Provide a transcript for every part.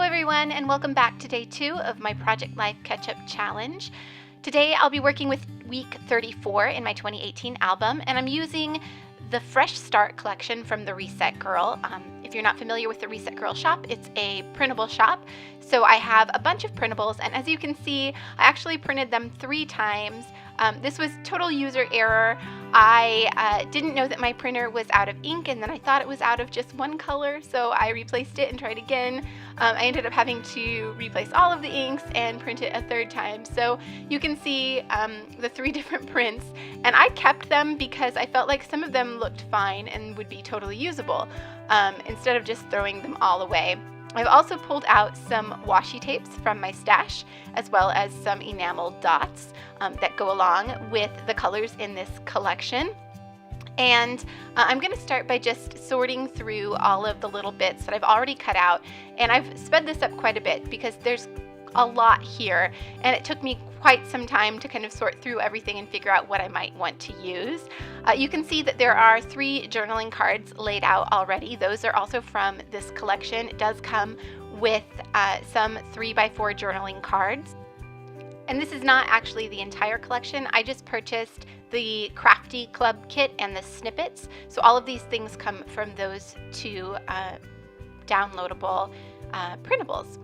everyone, and welcome back to day 2 of my Project Life Catchup challenge. Today I'll be working with week 34 in my 2018 album, and I'm using the Fresh Start collection from the Reset Girl. If you're not familiar with the Reset Girl shop, it's a printable shop. So I have a bunch of printables, and as you can see, I actually printed them 3 times. This was total user error. I didn't know that my printer was out of ink, and then I thought it was out of just one color, so I replaced it and tried again. I ended up having to replace all of the inks and print it a 3rd time. So you can see the 3 different prints, and I kept them because I felt like some of them looked fine and would be totally usable instead of just throwing them all away. I've also pulled out some washi tapes from my stash, as well as some enamel dots that go along with the colors in this collection. And I'm going to start by just sorting through all of the little bits that I've already cut out. And I've sped this up quite a bit because there's a lot here, and it took me quite some time to kind of sort through everything and figure out what I might want to use. You can see that there are 3 journaling cards laid out already. Those are also from this collection. It does come with some 3x4 journaling cards. And this is not actually the entire collection. I just purchased the Crafty Club kit and the snippets. So all of these things come from those 2 downloadable printables.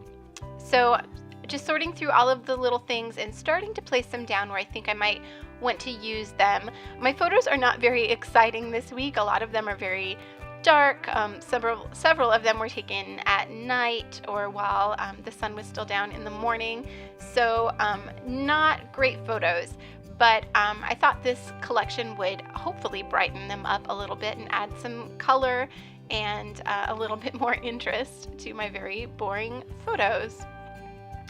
So just sorting through all of the little things and starting to place them down where I think I might want to use them. My photos are not very exciting this week. A lot of them are very dark. Several of them were taken at night or while the sun was still down in the morning. So not great photos, but I thought this collection would hopefully brighten them up a little bit and add some color and a little bit more interest to my very boring photos.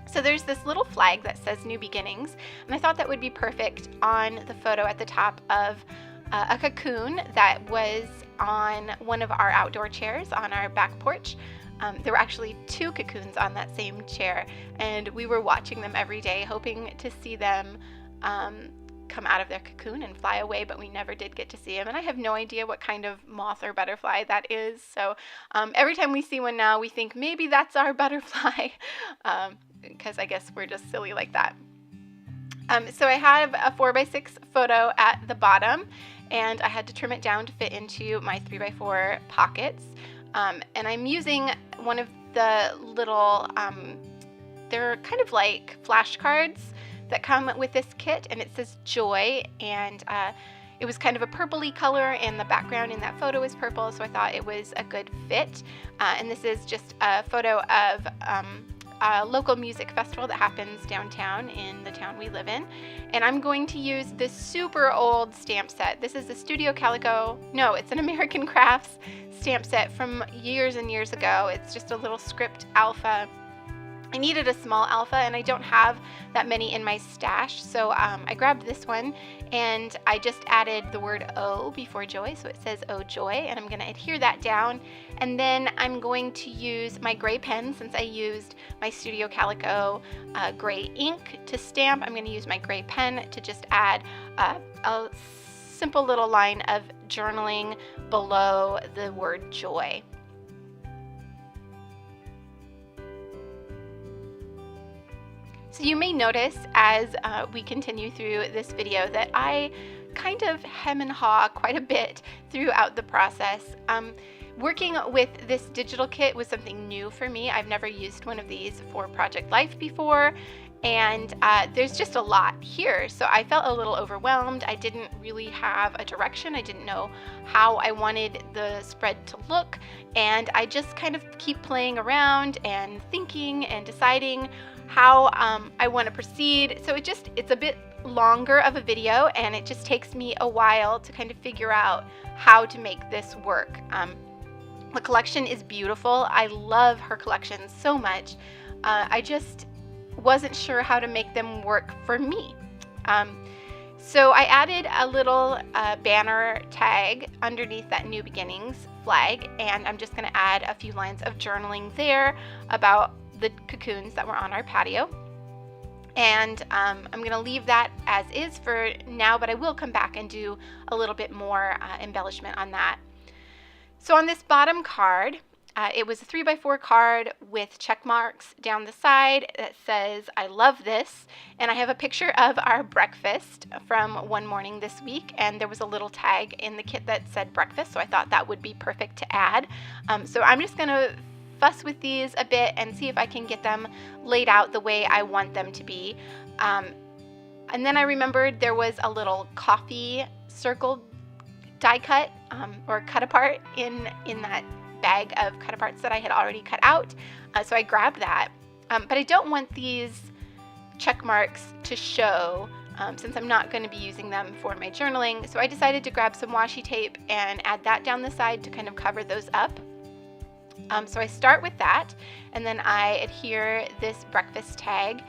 So there's this little flag that says New Beginnings, and I thought that would be perfect on the photo at the top of a cocoon that was on one of our outdoor chairs on our back porch. There were actually 2 cocoons on that same chair, and we were watching them every day, hoping to see them come out of their cocoon and fly away, but we never did get to see them. And I have no idea what kind of moth or butterfly that is. So every time we see one now, we think maybe that's our butterfly, because I guess we're just silly like that. So I have a 4x6 photo at the bottom, and I had to trim it down to fit into my 3x4 pockets. And I'm using one of the little, they're kind of like flashcards that come with this kit, and it says Joy, and it was kind of a purpley color, and the background in that photo is purple, so I thought it was a good fit. And this is just a photo of a local music festival that happens downtown in the town we live in, and I'm going to use this super old stamp set. This is the Studio Calico, no, it's an American Crafts stamp set from years and years ago. It's just a little script alpha. I needed a small alpha, and I don't have that many in my stash, so I grabbed this one, and I just added the word O before joy, so it says Oh Joy, and I'm going to adhere that down. And then I'm going to use my gray pen. Since I used my Studio Calico gray ink to stamp, I'm going to use my gray pen to just add a simple little line of journaling below the word joy. So you may notice as we continue through this video that I kind of hem and haw quite a bit throughout the process. Working with this digital kit was something new for me. I've never used one of these for Project Life before, and there's just a lot here. So I felt a little overwhelmed. I didn't really have a direction. I didn't know how I wanted the spread to look, and I just kind of keep playing around and thinking and deciding how I want to proceed. So it's a bit longer of a video, and it just takes me a while to kind of figure out how to make this work. The collection is beautiful. I love her collection so much. I just wasn't sure how to make them work for me. So I added a little banner tag underneath that New Beginnings flag, and I'm just going to add a few lines of journaling there about the cocoons that were on our patio. And I'm going to leave that as is for now, but I will come back and do a little bit more embellishment on that. So on this bottom card, It was a 3x4 card with check marks down the side that says, "I love this." And I have a picture of our breakfast from one morning this week, and there was a little tag in the kit that said breakfast, so I thought that would be perfect to add. So I'm just going to fuss with these a bit and see if I can get them laid out the way I want them to be. And then I remembered there was a little coffee circle die cut or cut apart in that bag of cut aparts that I had already cut out. So I grabbed that. But I don't want these check marks to show since I'm not going to be using them for my journaling. So I decided to grab some washi tape and add that down the side to kind of cover those up. So I start with that, and then I adhere this breakfast tag.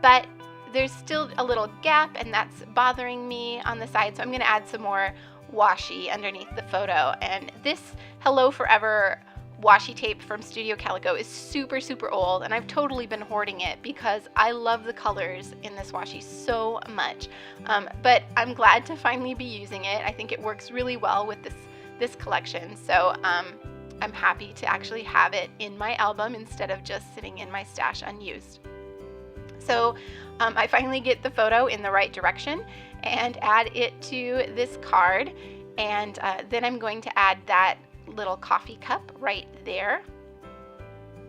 But there's still a little gap, and that's bothering me on the side. So I'm going to add some more washi underneath the photo. And this Hello Forever washi tape from Studio Calico is super, super old, and I've totally been hoarding it because I love the colors in this washi so much. But I'm glad to finally be using it. I think it works really well with this collection. So I'm happy to actually have it in my album instead of just sitting in my stash unused. So I finally get the photo in the right direction and add it to this card, and then I'm going to add that little coffee cup right there.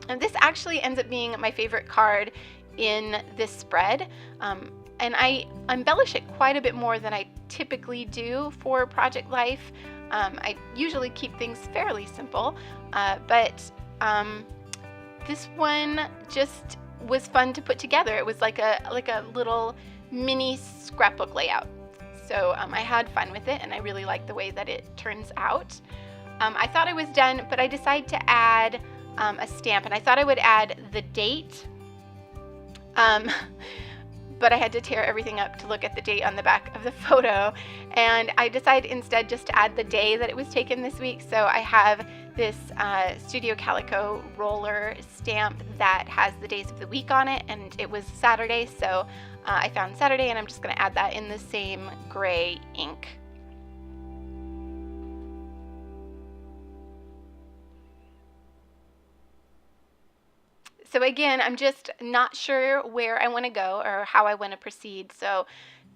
And this actually ends up being my favorite card in this spread, and I embellish it quite a bit more than I typically do for Project Life. I usually keep things fairly simple, but this one just was fun to put together. It was like a little mini scrapbook layout. So I had fun with it, and I really like the way that it turns out. I thought I was done, but I decided to add a stamp, and I thought I would add the date, but I had to tear everything up to look at the date on the back of the photo, and I decided instead just to add the day that it was taken this week. So I have this Studio Calico roller stamp that has the days of the week on it, and it was Saturday, so I found Saturday, and I'm just going to add that in the same gray ink. So again, I'm just not sure where I want to go or how I want to proceed. So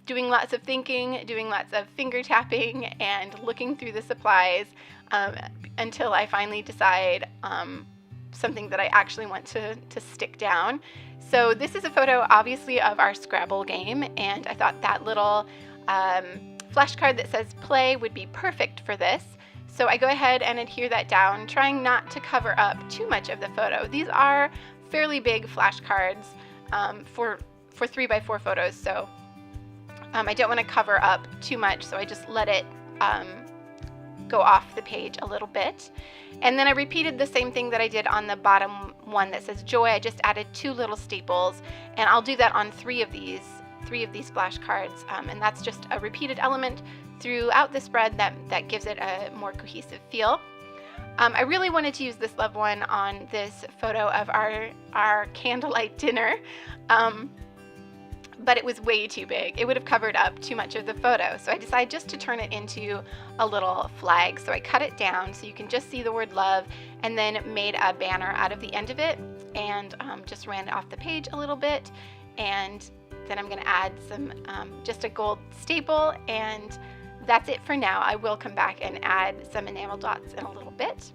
doing lots of thinking, doing lots of finger tapping, and looking through the supplies until I finally decide something that I actually want to stick down. So this is a photo, obviously, of our Scrabble game, and I thought that little flashcard that says play would be perfect for this. So I go ahead and adhere that down, trying not to cover up too much of the photo. These are fairly big flashcards for 3x4 photos, so I don't want to cover up too much, so I just let it go off the page a little bit. And then I repeated the same thing that I did on the bottom one that says joy. I just added 2 little staples, and I'll do that on 3 of these flashcards, and that's just a repeated element throughout the spread that gives it a more cohesive feel. I really wanted to use this loved one on this photo of our candlelight dinner, but it was way too big. It would have covered up too much of the photo, so I decided just to turn it into a little flag. So I cut it down so you can just see the word love, and then made a banner out of the end of it, and just ran it off the page a little bit. And then I'm going to add some just a gold staple, and that's it for now. I will come back and add some enamel dots in a little bit.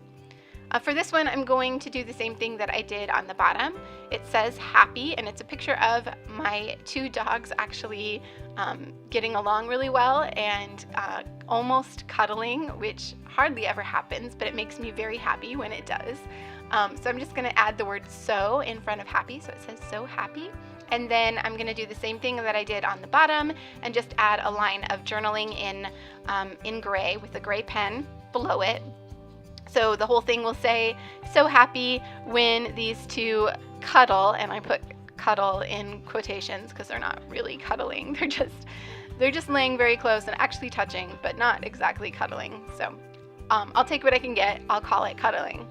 For this one, I'm going to do the same thing that I did on the bottom. It says happy, and it's a picture of my 2 dogs actually getting along really well and almost cuddling, which hardly ever happens, but it makes me very happy when it does. So I'm just going to add the word so in front of happy, so it says so happy. And then I'm going to do the same thing that I did on the bottom and just add a line of journaling in gray with a gray pen below it. So the whole thing will say, so happy when these 2 cuddle, and I put cuddle in quotations because they're not really cuddling. They're just laying very close and actually touching, but not exactly cuddling. So I'll take what I can get. I'll call it cuddling.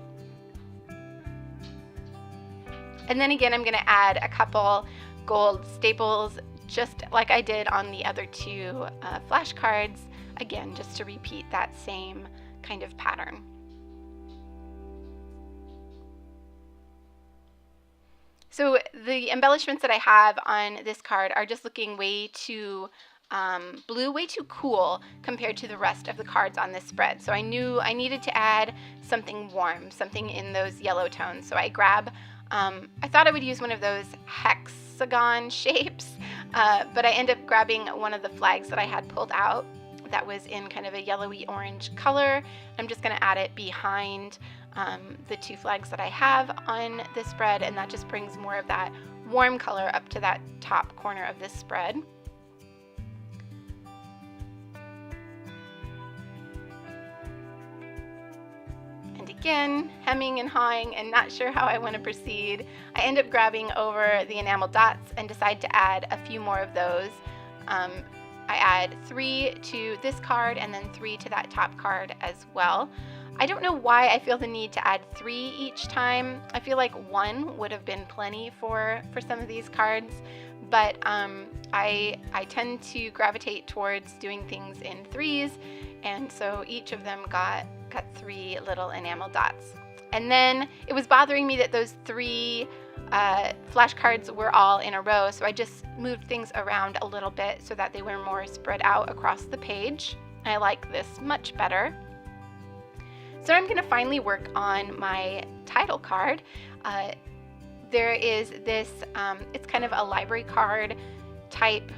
And then again, I'm going to add a couple gold staples, just like I did on the other 2 flashcards, again, just to repeat that same kind of pattern. So the embellishments that I have on this card are just looking way too blue, way too cool compared to the rest of the cards on this spread. So I knew I needed to add something warm, something in those yellow tones. So I I thought I would use one of those hexagon shapes, but I ended up grabbing one of the flags that I had pulled out that was in kind of a yellowy orange color. I'm just going to add it behind the two flags that I have on this spread, and that just brings more of that warm color up to that top corner of this spread. And again, hemming and hawing and not sure how I want to proceed, I end up grabbing over the enamel dots and decide to add a few more of those. I add 3 to this card and then 3 to that top card as well. I don't know why I feel the need to add 3 each time. I feel like 1 would have been plenty for some of these cards, but I tend to gravitate towards doing things in 3s, and so each of them got 3 little enamel dots. And then it was bothering me that those 3 flashcards were all in a row, so I just moved things around a little bit so that they were more spread out across the page. I like this much better. So I'm going to finally work on my title card. There is this, it's kind of a library card type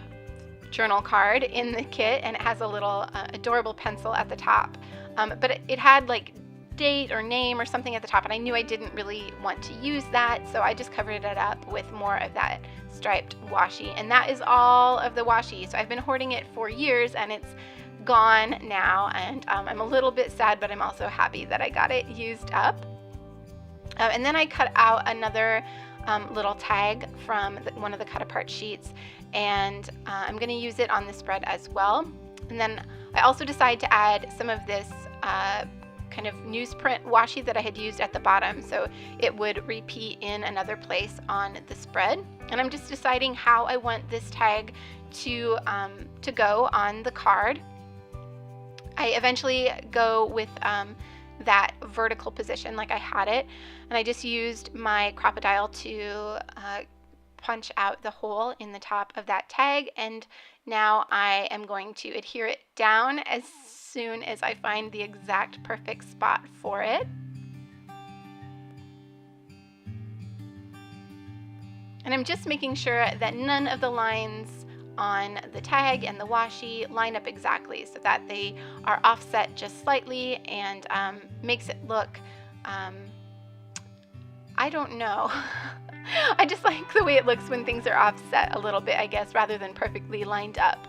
journal card in the kit, and it has a little adorable pencil at the top, but it had like date or name or something at the top, and I knew I didn't really want to use that, so I just covered it up with more of that striped washi, and that is all of the washi. So I've been hoarding it for years, and it's gone now, and I'm a little bit sad, but I'm also happy that I got it used up. And then I cut out another little tag from one of the cut apart sheets, and I'm going to use it on the spread as well. And then I also decided to add some of this kind of newsprint washi that I had used at the bottom, so it would repeat in another place on the spread. And I'm just deciding how I want this tag to go on the card. I eventually go with that vertical position like I had it, and I just used my crocodile to punch out the hole in the top of that tag, and now I am going to adhere it down as soon as I find the exact perfect spot for it. And I'm just making sure that none of the lines on the tag and the washi line up exactly, so that they are offset just slightly, and makes it look, I don't know. I just like the way it looks when things are offset a little bit, I guess, rather than perfectly lined up.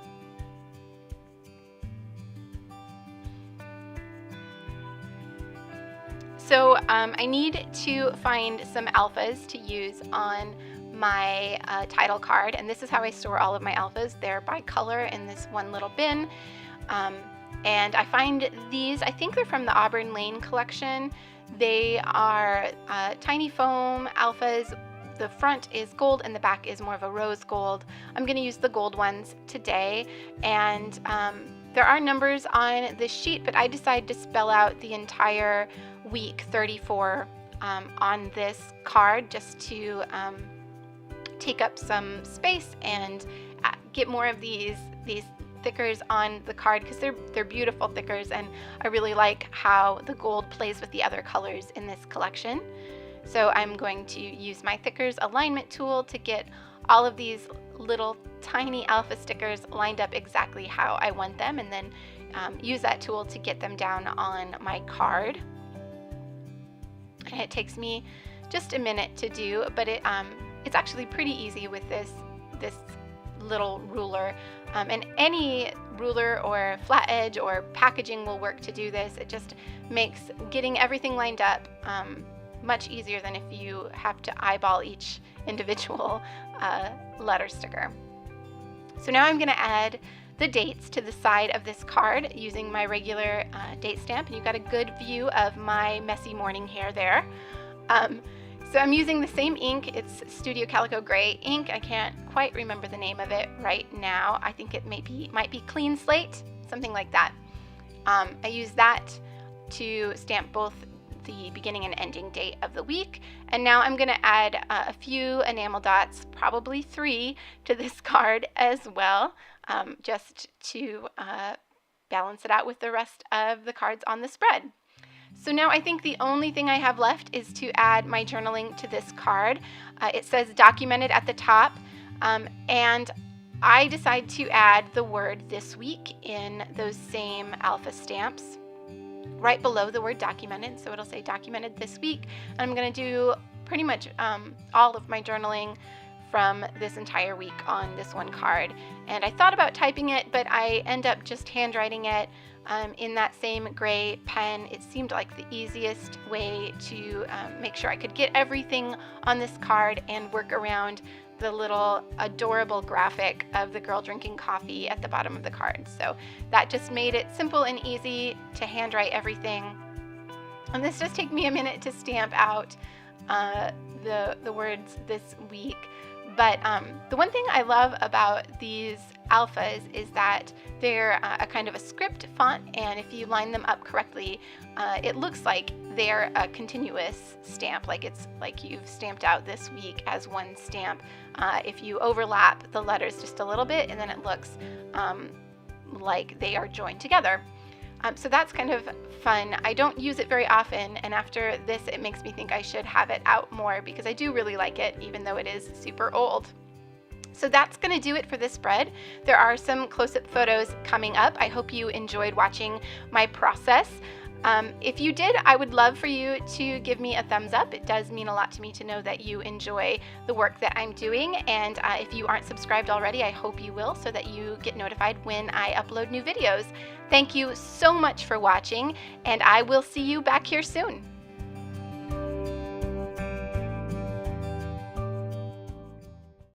So I need to find some alphas to use on my title card, and this is how I store all of my alphas. They're by color in this one little bin, and I find these, I think they're from the Auburn Lane collection. They are tiny foam alphas. The front is gold and the back is more of a rose gold. I'm going to use the gold ones today, and there are numbers on this sheet, but I decided to spell out the entire week 34 on this card, just to take up some space and get more of these thickers on the card, because they're beautiful thickers, and I really like how the gold plays with the other colors in this collection. So I'm going to use my thickers alignment tool to get all of these little tiny alpha stickers lined up exactly how I want them, and then use that tool to get them down on my card. And it takes me just a minute to do, but it's actually pretty easy with this little ruler, and any ruler or flat edge or packaging will work to do this. It just makes getting everything lined up much easier than if you have to eyeball each individual letter sticker. So now I'm going to add the dates to the side of this card using my regular date stamp, and you've got a good view of my messy morning hair there. So I'm using the same ink. It's Studio Calico Gray ink. I can't quite remember the name of it right now. I think it might be Clean Slate, something like that. I use that to stamp both the beginning and ending date of the week. And now I'm going to add a few enamel dots, probably 3, to this card as well, just to balance it out with the rest of the cards on the spread. So now I think the only thing I have left is to add my journaling to this card. It says documented at the top, and I decide to add the word this week in those same alpha stamps right below the word documented. So it'll say documented this week. And I'm going to do pretty much all of my journaling from this entire week on this one card. And I thought about typing it, but I end up just handwriting it in that same gray pen. It seemed like the easiest way to make sure I could get everything on this card and work around the little adorable graphic of the girl drinking coffee at the bottom of the card. So that just made it simple and easy to handwrite everything. And this does take me a minute to stamp out the words this week. But the one thing I love about these alphas is that they're a kind of a script font, and if you line them up correctly, it looks like they're a continuous stamp, like it's like you've stamped out this week as one stamp. If you overlap the letters just a little bit, and then it looks like they are joined together. So that's kind of fun. I don't use it very often, and after this it makes me think I should have it out more because I do really like it, even though it is super old. So that's going to do it for this spread. There are some close-up photos coming up. I hope you enjoyed watching my process. If you did, I would love for you to give me a thumbs up. It does mean a lot to me to know that you enjoy the work that I'm doing. And if you aren't subscribed already, I hope you will so that you get notified when I upload new videos. Thank you so much for watching, and I will see you back here soon.